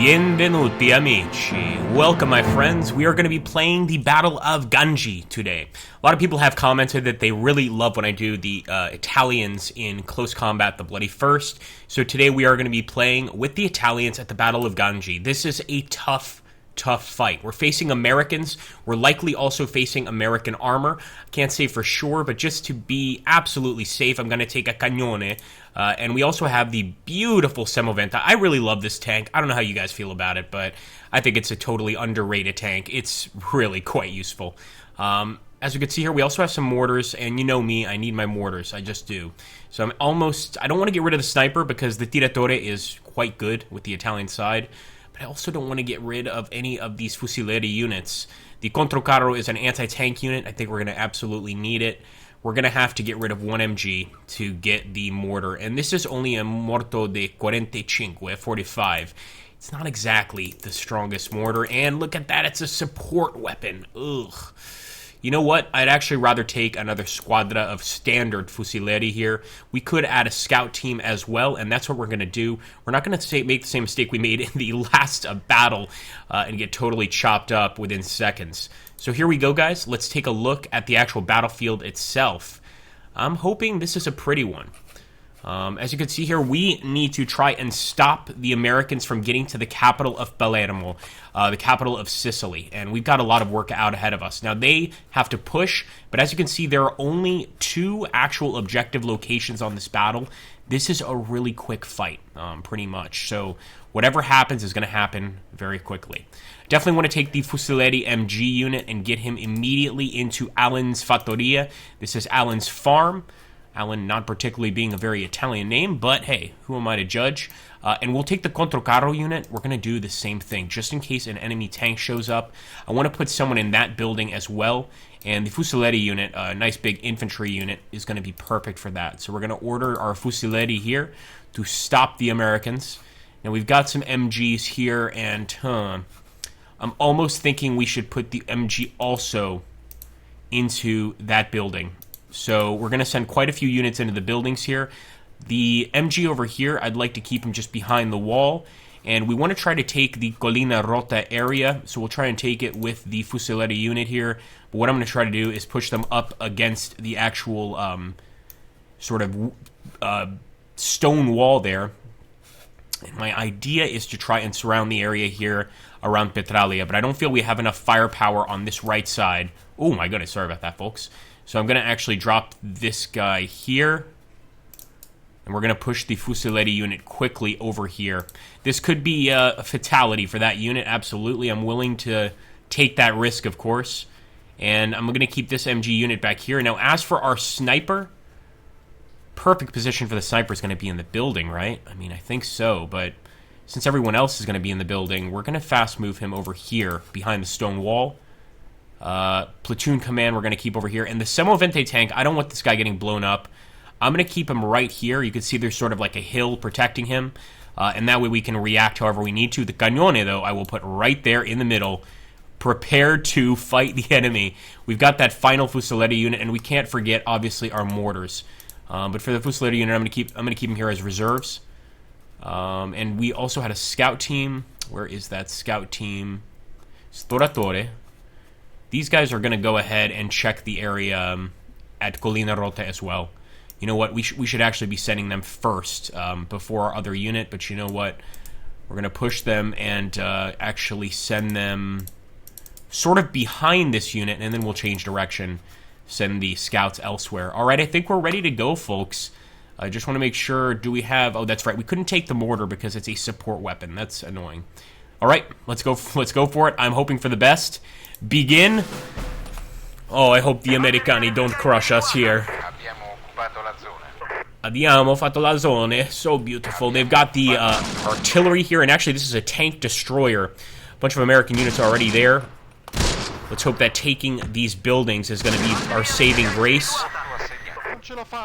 Benvenuti amici. Welcome my friends. We are going to be playing the Battle of Ganji today. A lot of people have commented that they really love when I do the Italians in close combat, the Bloody First. So today we are going to be playing with the Italians at the Battle of Ganji. This is a tough fight. We're facing Americans. We're likely also facing American armor. I can't say for sure, but just to be absolutely safe, I'm going to take a Cagnone. And we also have the beautiful Semoventa. I really love this tank. I don't know how you guys feel about it, but I think it's a totally underrated tank. It's really quite useful. As you can see here, we also have some mortars, and you know me, I need my mortars. I just do. So I don't want to get rid of the sniper because the Tiratore is quite good with the Italian side. But I also don't want to get rid of any of these Fusileri units. The Controcarro is an anti-tank unit. I think we're going to absolutely need it. We're going to have to get rid of 1 MG to get the mortar. And this is only a Morto de 45. It's not exactly the strongest mortar. And look at that, it's a support weapon. Ugh. You know what? I'd actually rather take another squadra of standard Fusileri here. We could add a scout team as well, and that's what we're going to do. We're not going to make the same mistake we made in the last battle and get totally chopped up within seconds. So here we go, guys. Let's take a look at the actual battlefield itself. I'm hoping this is a pretty one. As you can see here, we need to try and stop the Americans from getting to the capital of Palermo, the capital of Sicily, and we've got a lot of work out ahead of us. Now, they have to push, but as you can see, there are only 2 actual objective locations on this battle. This is a really quick fight, pretty much, so whatever happens is going to happen very quickly. Definitely want to take the Fusileri MG unit and get him immediately into Alan's Fattoria. This is Alan's farm. Alan not particularly being a very Italian name, but hey, who am I to judge? And we'll take the Controcarro unit. We're going to do the same thing, just in case an enemy tank shows up. I want to put someone in that building as well. And the Fusileri unit, a nice big infantry unit, is going to be perfect for that. So we're going to order our Fusileri here to stop the Americans. Now we've got some MGs here, and I'm almost thinking we should put the MG also into that building. So we're going to send quite a few units into the buildings here. The MG over here, I'd like to keep him just behind the wall. And we want to try to take the Collina Rota area. So we'll try and take it with the Fusileri unit here. But what I'm going to try to do is push them up against the actual stone wall there. And my idea is to try and surround the area here around Petralia. But I don't feel we have enough firepower on this right side. Oh my goodness, sorry about that, folks. So I'm going to actually drop this guy here. And we're going to push the Fusileri unit quickly over here. This could be a fatality for that unit, absolutely. I'm willing to take that risk, of course. And I'm going to keep this MG unit back here. Now, as for our sniper, perfect position for the sniper is going to be in the building, right? I mean, I think so, but since everyone else is going to be in the building, we're going to fast move him over here behind the stone wall. Platoon command we're going to keep over here. And the Semovente tank, I don't want this guy getting blown up. I'm going to keep him right here. You can see there's sort of like a hill protecting him. And that way we can react however we need to. The Cagnone, though, I will put right there in the middle, prepared to fight the enemy. We've got that final Fusileri unit, and we can't forget, obviously, our mortars. But for the Fusileri unit, I'm going to keep him here as reserves. And we also had a scout team. Where is that scout team? Storatore. These guys are going to go ahead and check the area at Collina Rota as well. You know what? We should actually be sending them first before our other unit. But you know what? We're going to push them and actually send them sort of behind this unit. And then we'll change direction. Send the scouts elsewhere. All right, I think we're ready to go, folks. I just want to make sure. Do we have... Oh, that's right. We couldn't take the mortar because it's a support weapon. That's annoying. All right, let's go for it. I'm hoping for the best. Begin. Oh, I hope the Americani don't crush us here. Abbiamo fatto la zone. So beautiful. They've got the artillery here, and actually this is a tank destroyer. A bunch of American units are already there. Let's hope that taking these buildings is going to be our saving grace.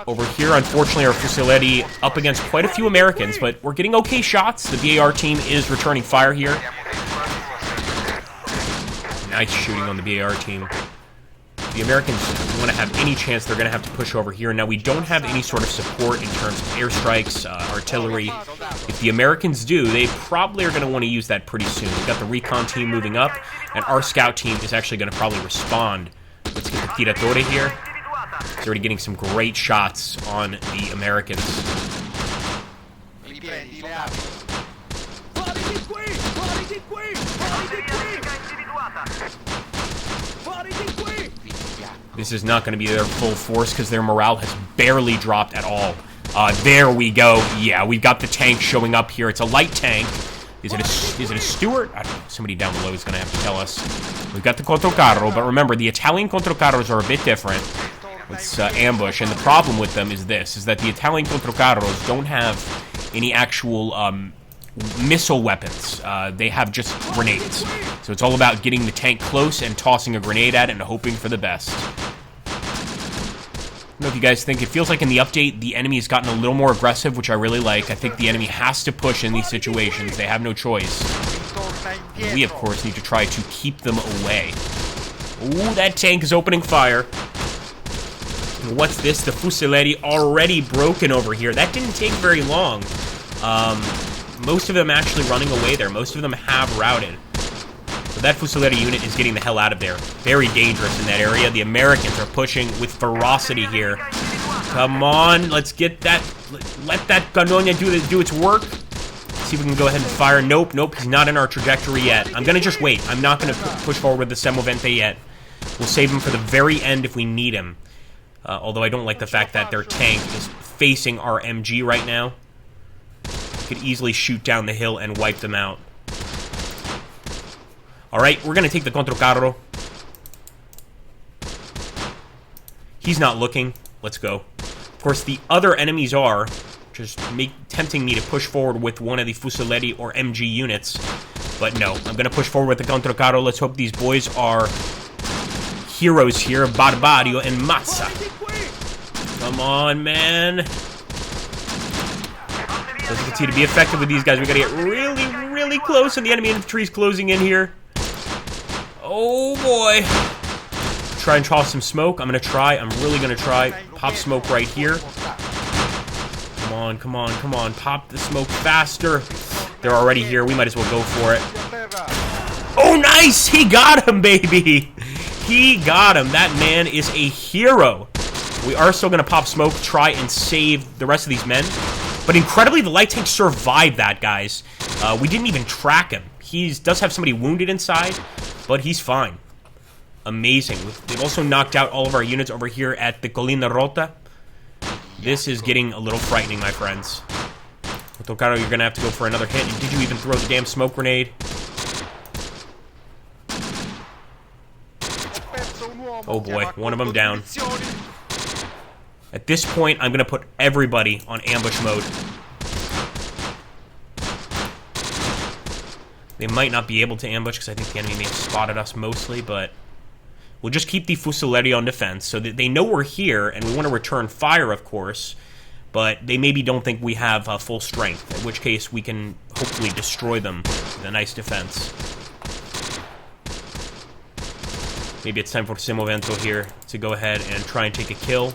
Over here, unfortunately, our Fusileri up against quite a few Americans, but we're getting okay shots. The BAR team is returning fire here. Nice shooting on the BAR team. The Americans want to have any chance, they're going to have to push over here. Now, we don't have any sort of support in terms of airstrikes, artillery. If the Americans do, they probably are going to want to use that pretty soon. We've got the recon team moving up, and our scout team is actually going to probably respond. Let's get the Tiratore here. He's already getting some great shots on the Americans. This is not going to be their full force because their morale has barely dropped at all. There we go. Yeah, we've got the tank showing up here. It's a light tank. Is it a Stuart? I don't know. Somebody down below is going to have to tell us. We've got the Controcarro, but remember, the Italian Controcarros are a bit different. It's ambush, and the problem with them is this, is that the Italian Controcarros don't have any actual missile weapons. They have just grenades. So it's all about getting the tank close and tossing a grenade at it and hoping for the best. I don't know if you guys think, it feels like in the update, the enemy has gotten a little more aggressive, which I really like. I think the enemy has to push in these situations. They have no choice. And we, of course, need to try to keep them away. Ooh, that tank is opening fire. And what's this? The Fusileri already broken over here. That didn't take very long. Most of them actually running away there. Most of them have routed. So that Fusileri unit is getting the hell out of there. Very dangerous in that area. The Americans are pushing with ferocity here. Come on, let's get that. Let that Canonia do its work. See if we can go ahead and fire. Nope, he's not in our trajectory yet. I'm going to just wait. I'm not going to push forward with the Semovente yet. We'll save him for the very end if we need him. Although I don't like the fact that their tank is facing our MG right now. Could easily shoot down the hill and wipe them out. Alright, we're going to take the Controcarro. He's not looking. Let's go. Of course, the other enemies are just tempting me to push forward with one of the Fusileri or MG units. But no, I'm going to push forward with the Controcarro. Let's hope these boys are heroes here. Barbario and Mazza. Come on, man. As you can see, to be effective with these guys, we got to get really, really close, and the enemy infantry is closing in here. Oh, boy. Try and toss some smoke. I'm going to try. I'm really going to try. Pop smoke right here. Come on, come on, come on. Pop the smoke faster. They're already here. We might as well go for it. Oh, nice! He got him, baby! He got him. That man is a hero. We are still going to pop smoke, try and save the rest of these men. But incredibly, the light tank survived that, guys. We didn't even track him. He does have somebody wounded inside, but he's fine. Amazing. They've also knocked out all of our units over here at the Colina Rota. This is getting a little frightening, my friends. Otokaro, you're going to have to go for another hit. Did you even throw the damn smoke grenade? Oh boy, one of them down. At this point, I'm going to put everybody on ambush mode. They might not be able to ambush because I think the enemy may have spotted us mostly, but we'll just keep the Fusileri on defense so that they know we're here, and we want to return fire, of course, but they maybe don't think we have full strength, in which case we can hopefully destroy them with a nice defense. Maybe it's time for Semovento here to go ahead and try and take a kill.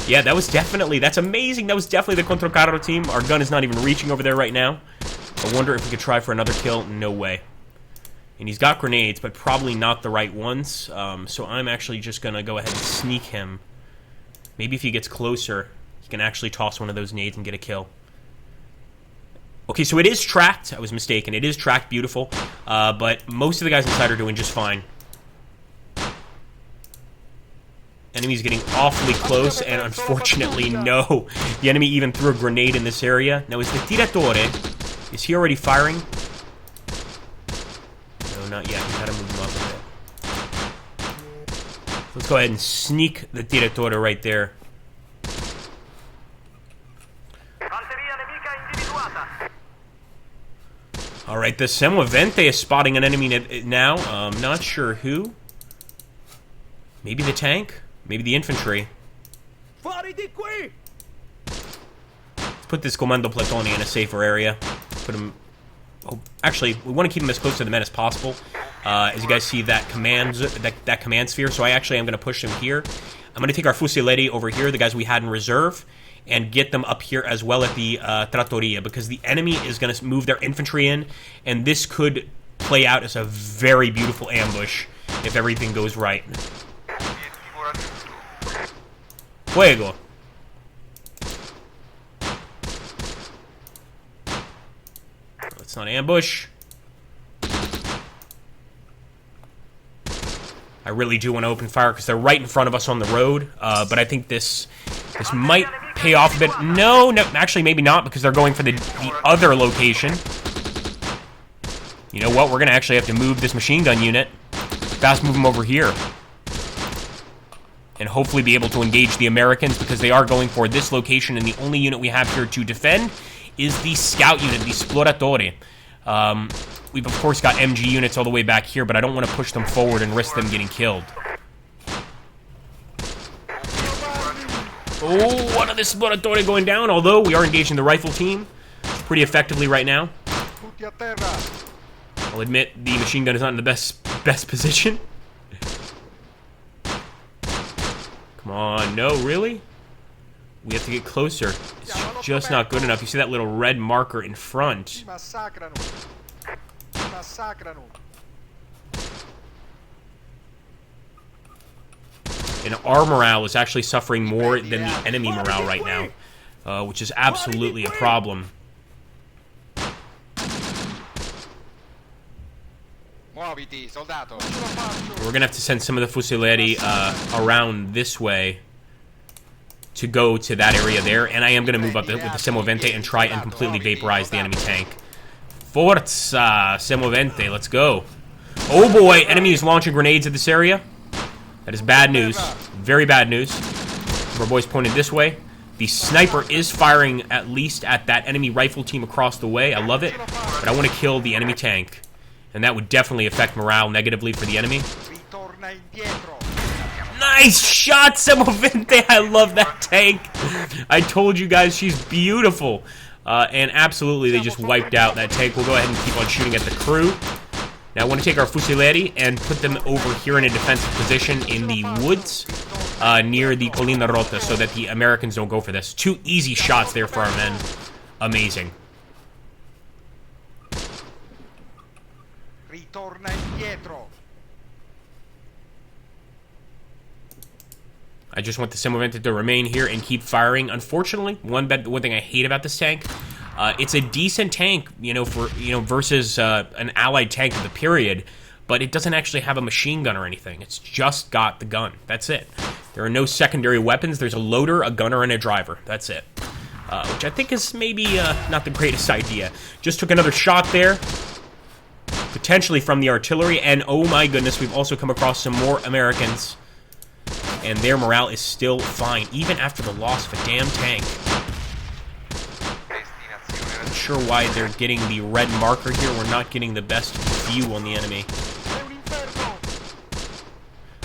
Yeah, that's amazing. That was definitely the Controcarro team. Our gun is not even reaching over there right now. I wonder if we could try for another kill. No way. And he's got grenades, but probably not the right ones. So I'm actually just going to go ahead and sneak him. Maybe if he gets closer, he can actually toss one of those nades and get a kill. Okay, so it is tracked. I was mistaken. It is tracked. Beautiful. But most of the guys inside are doing just fine. Enemy's getting awfully close, and unfortunately, no. The enemy even threw a grenade in this area. Now, is the Tiratore, is he already firing? No, not yet. We gotta move him up a bit. Let's go ahead and sneak the Tiratore right there. Alright, the Semovente is spotting an enemy now. Not sure who. Maybe the tank? Maybe the infantry. Let's put this Comando Platoni in a safer area. Put him Oh, actually, we want to keep them as close to the men as possible. As you guys see, that command sphere. So I actually am going to push them here. I'm going to take our Fusiletti over here, the guys we had in reserve, and get them up here as well at the Trattoria, because the enemy is going to move their infantry in, and this could play out as a very beautiful ambush if everything goes right. Fuego. Let's not ambush. I really do want to open fire because they're right in front of us on the road, but I think this might pay off a bit. No, actually maybe not, because they're going for the other location. You know what? We're going to actually have to move this machine gun unit. Fast move them over here. And hopefully be able to engage the Americans, because they are going for this location, and the only unit we have here to defend is the scout unit, the Sploratore. We've, of course, got MG units all the way back here, but I don't want to push them forward and risk them getting killed. Oh, one of the Sploratore going down, although we are engaging the rifle team pretty effectively right now. I'll admit the machine gun is not in the best position. Come on, no, really? We have to get closer. It's just not good enough. You see that little red marker in front. And our morale is actually suffering more than the enemy morale right now, which is absolutely a problem. We're gonna have to send some of the Fusileri around this way to go to that area there, and I am gonna move up with the Semovente and try and completely vaporize the enemy tank. Forza Semovente, let's go. Oh boy, enemy is launching grenades at this area. That is bad news. Very bad news. Our boys pointed this way. The sniper is firing at least at that enemy rifle team across the way. I love it, but I want to kill the enemy tank. And that would definitely affect morale negatively for the enemy. Nice shot, Semovente! I love that tank. I told you guys she's beautiful. And absolutely, they just wiped out that tank. We'll go ahead and keep on shooting at the crew. Now I want to take our Fusileri and put them over here in a defensive position in the woods near the Colina Rota so that the Americans don't go for this. 2 easy shots there for our men. Amazing. I just want the Semovente to remain here and keep firing. Unfortunately, one thing I hate about this tank, it's a decent tank, versus an allied tank of the period, but it doesn't actually have a machine gun or anything. It's just got the gun. That's it. There are no secondary weapons. There's a loader, a gunner, and a driver. That's it. Which I think is maybe not the greatest idea. Just took another shot there. Potentially from the artillery, and oh my goodness, we've also come across some more Americans, and their morale is still fine, even after the loss of a damn tank. Not sure why they're getting the red marker here. We're not getting the best view on the enemy.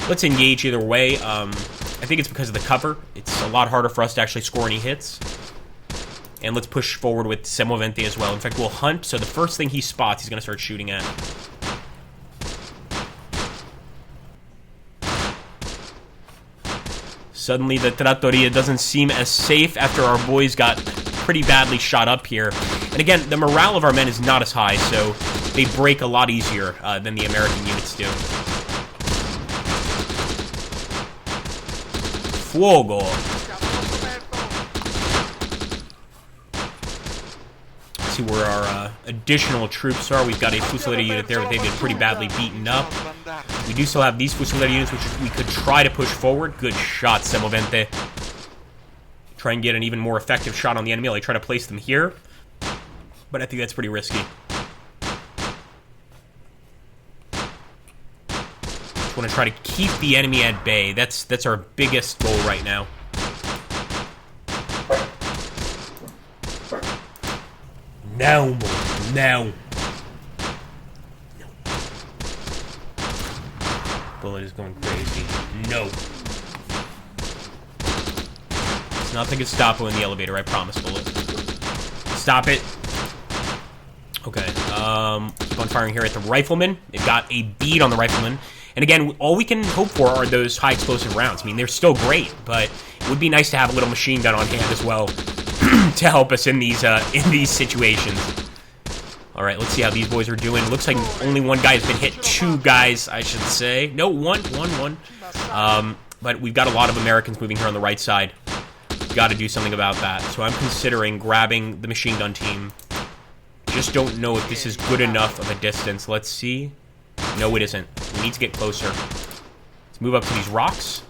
Let's engage either way. I think it's because of the cover. It's a lot harder for us to actually score any hits. And let's push forward with Semovente as well. In fact, we'll hunt, so the first thing he spots, he's going to start shooting at. Suddenly, the Trattoria doesn't seem as safe after our boys got pretty badly shot up here. And again, the morale of our men is not as high, so they break a lot easier than the American units do. Fuego. See where our additional troops are. We've got a Fusiletti unit there, but they've been pretty badly beaten up. We do still have these Fusiletti units, which we could try to push forward. Good shot, Semovente. Try and get an even more effective shot on the enemy. I'll try to place them here, but I think that's pretty risky. Just want to try to keep the enemy at bay. That's our biggest goal right now. No, boy. No. Bullet is going crazy. No. It's nothing Gestapo in the elevator, I promise, Bullet. Stop it. Okay, keep on firing here at the rifleman. They've got a bead on the rifleman. And again, all we can hope for are those high explosive rounds. I mean, they're still great, but it would be nice to have a little machine gun on hand as well to help us in these situations. All right, let's see how these boys are doing. Looks like only one guy has been hit. Two guys, I should say. No, one. But we've got a lot of Americans moving here on the right side. Got to do something about that. So I'm considering grabbing the machine gun team. Just don't know if this is good enough of a distance. Let's see. No, it isn't. We need to get closer. Let's move up to these rocks.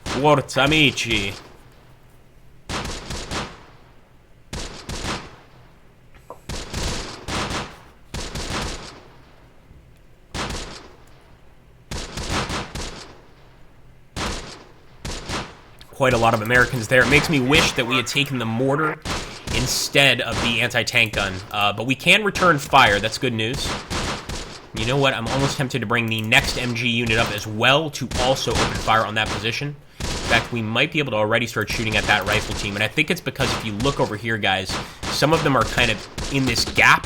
Forza, amici. Quite a lot of Americans there. It makes me wish that we had taken the mortar instead of the anti-tank gun. But we can return fire. That's good news. You know what? I'm almost tempted to bring the next MG unit up as well to also open fire on that position. In fact, we might be able to already start shooting at that rifle team. And I think it's because if you look over here, guys, some of them are kind of in this gap.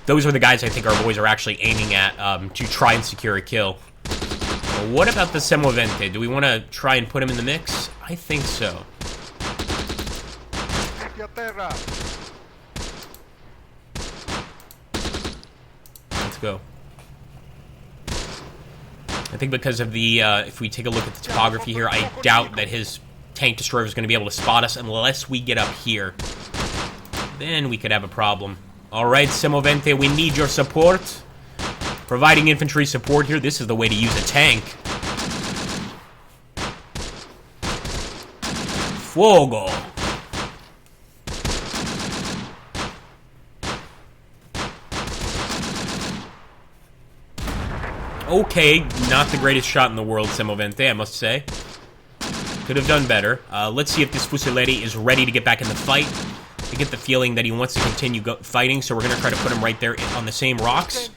Those are the guys I think our boys are actually aiming at to try and secure a kill. Well, what about the Semovente? Do we want to try and put him in the mix? I think so. Let's go. I think because of the, if we take a look at the topography here, I doubt that his tank destroyer is going to be able to spot us unless we get up here. Then we could have a problem. Alright, Semovente, we need your support. Providing infantry support here, this is the way to use a tank. Fuogo. Okay, not the greatest shot in the world, Semovente, I must say. Could have done better. Let's see if this Fusileri is ready to get back in the fight. I get the feeling that he wants to continue fighting, so we're going to try to put him right there on the same rocks.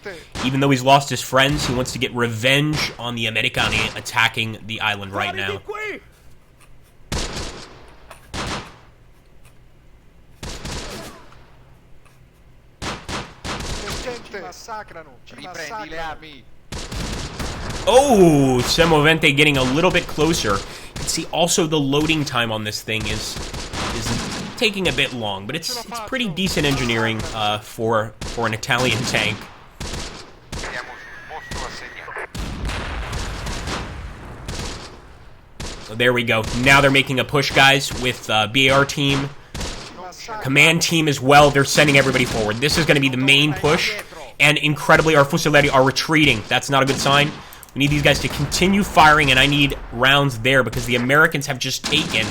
Even though he's lost his friends, he wants to get revenge on the Americani attacking the island right now. Oh, Semovente getting a little bit closer. You can see also the loading time on this thing is taking a bit long, but it's pretty decent engineering for an Italian tank. So there we go. Now they're making a push, guys, with BAR team, command team as well. They're sending everybody forward. This is going to be the main push, and incredibly, our Fusileri are retreating. That's not a good sign. We need these guys to continue firing, and I need rounds there because the Americans have just taken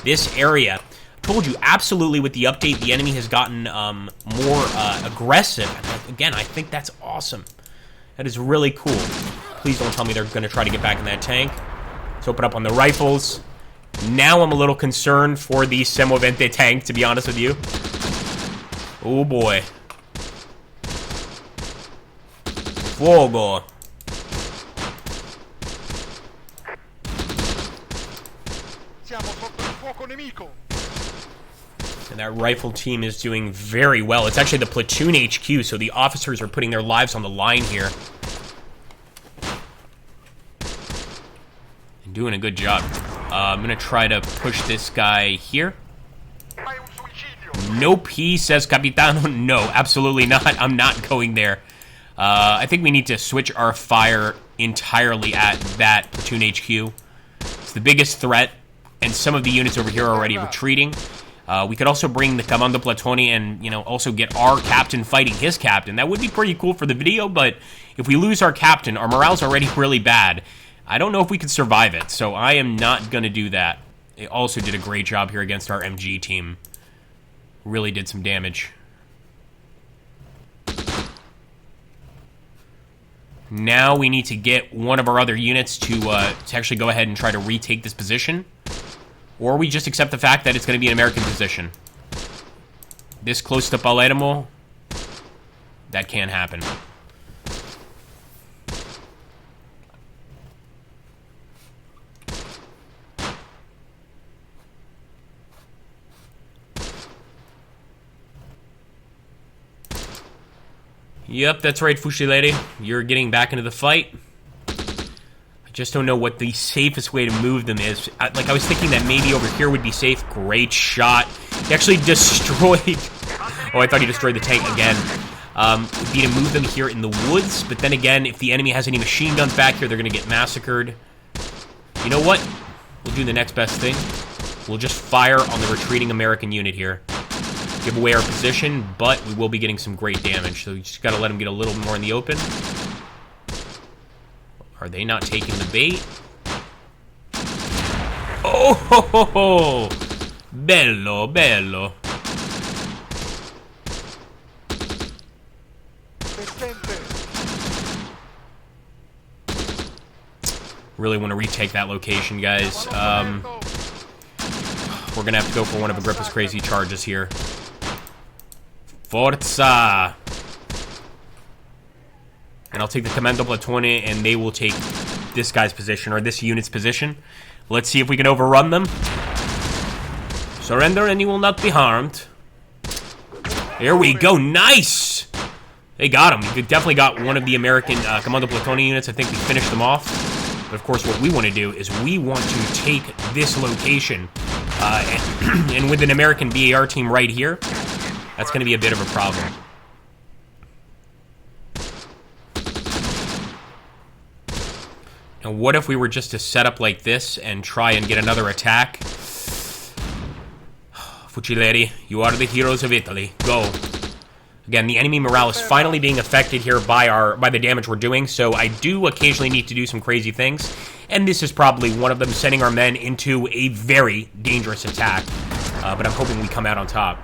this area. Told you, absolutely, with the update, the enemy has gotten more aggressive. And again, I think that's awesome. That is really cool. Please don't tell me they're going to try to get back in that tank. Let's open up on the rifles. Now I'm a little concerned for the Semovente tank, to be honest with you. Oh, boy. Fuogo. And that rifle team is doing very well. It's actually the platoon HQ, so the officers are putting their lives on the line here. And doing a good job. I'm going to try to push this guy here. Nope, he says Capitano. No, absolutely not. I'm not going there. I think we need to switch our fire entirely at that platoon HQ. It's the biggest threat, and some of the units over here are already retreating. We could also bring the Comando Platoni and, you know, also get our captain fighting his captain. That would be pretty cool for the video, but if we lose our captain, our morale's already really bad. I don't know if we could survive it, so I am not going to do that. They also did a great job here against our MG team. Really did some damage. Now we need to get one of our other units to actually go ahead and try to retake this position. Or we just accept the fact that it's going to be an American position. This close to Palermo, that can't happen. Yep, that's right, Fucilere. You're getting back into the fight. I just don't know what the safest way to move them is. I was thinking that maybe over here would be safe. Great shot. He actually destroyed... Oh, I thought he destroyed the tank again. Would be to move them here in the woods, but then again, if the enemy has any machine guns back here, they're going to get massacred. You know what? We'll do the next best thing. We'll just fire on the retreating American unit here. Give away our position, but we will be getting some great damage, so you just got to let them get a little more in the open. Are they not taking the bait? Oh, ho, ho, ho. Bello, bello. Really want to retake that location, guys. We're going to have to go for one of Agrippa's crazy charges here. Forza! And I'll take the Comando Platone, and they will take this guy's position, or this unit's position. Let's see if we can overrun them. Surrender and you will not be harmed. There we go. Nice! They got him. We definitely got one of the American Comando Platone units. I think we finished them off. But of course, what we want to do is we want to take this location. And with an American BAR team right here, that's going to be a bit of a problem. And what if we were just to set up like this and try and get another attack? Fucilere, you are the heroes of Italy. Go. Again, the enemy morale is finally being affected here by the damage we're doing, so I do occasionally need to do some crazy things, and this is probably one of them, sending our men into a very dangerous attack. But I'm hoping we come out on top.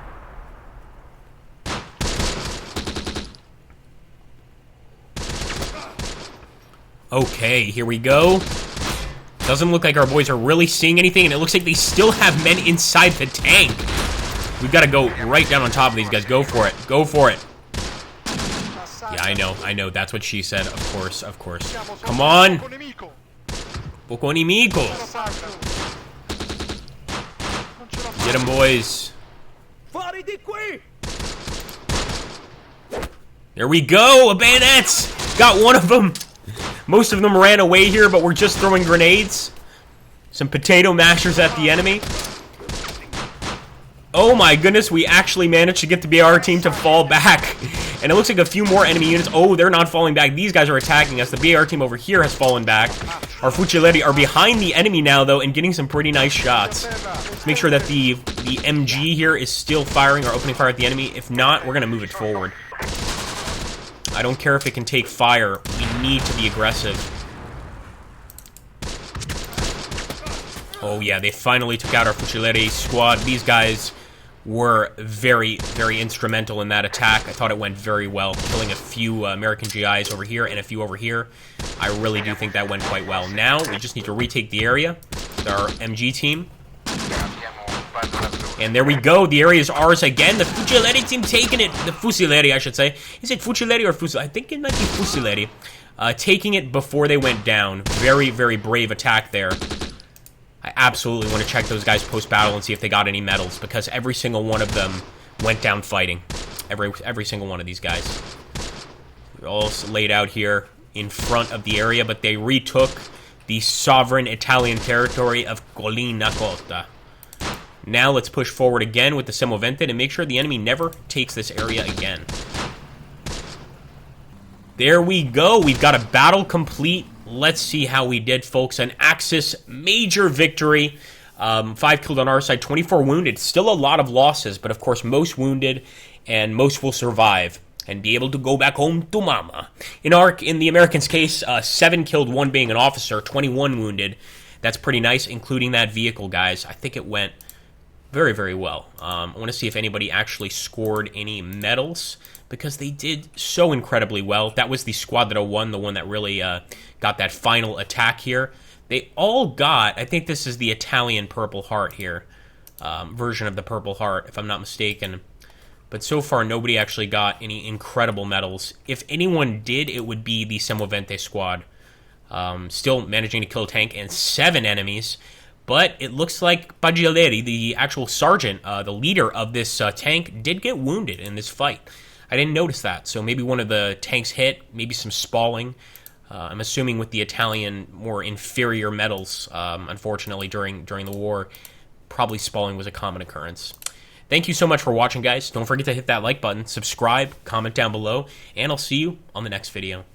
Okay, here we go. Doesn't look like our boys are really seeing anything, and it looks like they still have men inside the tank. We've got to go right down on top of these guys. Go for it. Go for it. Yeah, I know. That's what she said. Of course, of course. Come on. Poco nemico. Get them, boys. There we go. A bayonet. Got one of them. Most of them ran away here, but we're just throwing grenades. Some potato mashers at the enemy. Oh my goodness, we actually managed to get the BR team to fall back. And it looks like a few more enemy units. Oh, they're not falling back. These guys are attacking us. The BR team over here has fallen back. Our Fucilere are behind the enemy now, though, and getting some pretty nice shots. Let's make sure that the MG here is still firing or opening fire at the enemy. If not, we're going to move it forward. I don't care if it can take fire. We need to be aggressive. Oh, yeah, they finally took out our Fucilere squad. These guys were very, very instrumental in that attack. I thought it went very well, killing a few American GIs over here and a few over here. I really do think that went quite well. Now, we just need to retake the area with our MG team. And there we go. The area is ours again. The Fucilere team taking it. The Fucilere, I should say. Is it Fucilere or Fucilere? I think it might be Fucilere. Taking it before they went down. Very, very brave attack there. I absolutely want to check those guys post-battle and see if they got any medals, because every single one of them went down fighting. Every single one of these guys. They're all laid out here in front of the area, but they retook the sovereign Italian territory of Collina Cotta. Now let's push forward again with the Semovente to make sure the enemy never takes this area again. There we go. We've got a battle complete. Let's see how we did, folks. An Axis major victory. 5 killed on our side, 24 wounded. Still a lot of losses, but of course most wounded, and most will survive and be able to go back home to mama. In the Americans' case, 7 killed, 1 being an officer, 21 wounded. That's pretty nice, including that vehicle, guys. I think it went very, very well. I want to see if anybody actually scored any medals, because they did so incredibly well. That was the squad that won, the one that really got that final attack here. They all got, I think this is the Italian Purple Heart here, version of the Purple Heart, if I'm not mistaken. But so far, nobody actually got any incredible medals. If anyone did, it would be the Semovente squad. Still managing to kill a tank and 7 enemies. But it looks like Pagialeri, the actual sergeant, the leader of this tank, did get wounded in this fight. I didn't notice that. So maybe one of the tanks hit, maybe some spalling. I'm assuming with the Italian more inferior metals, unfortunately, during the war, probably spalling was a common occurrence. Thank you so much for watching, guys. Don't forget to hit that like button, subscribe, comment down below, and I'll see you on the next video.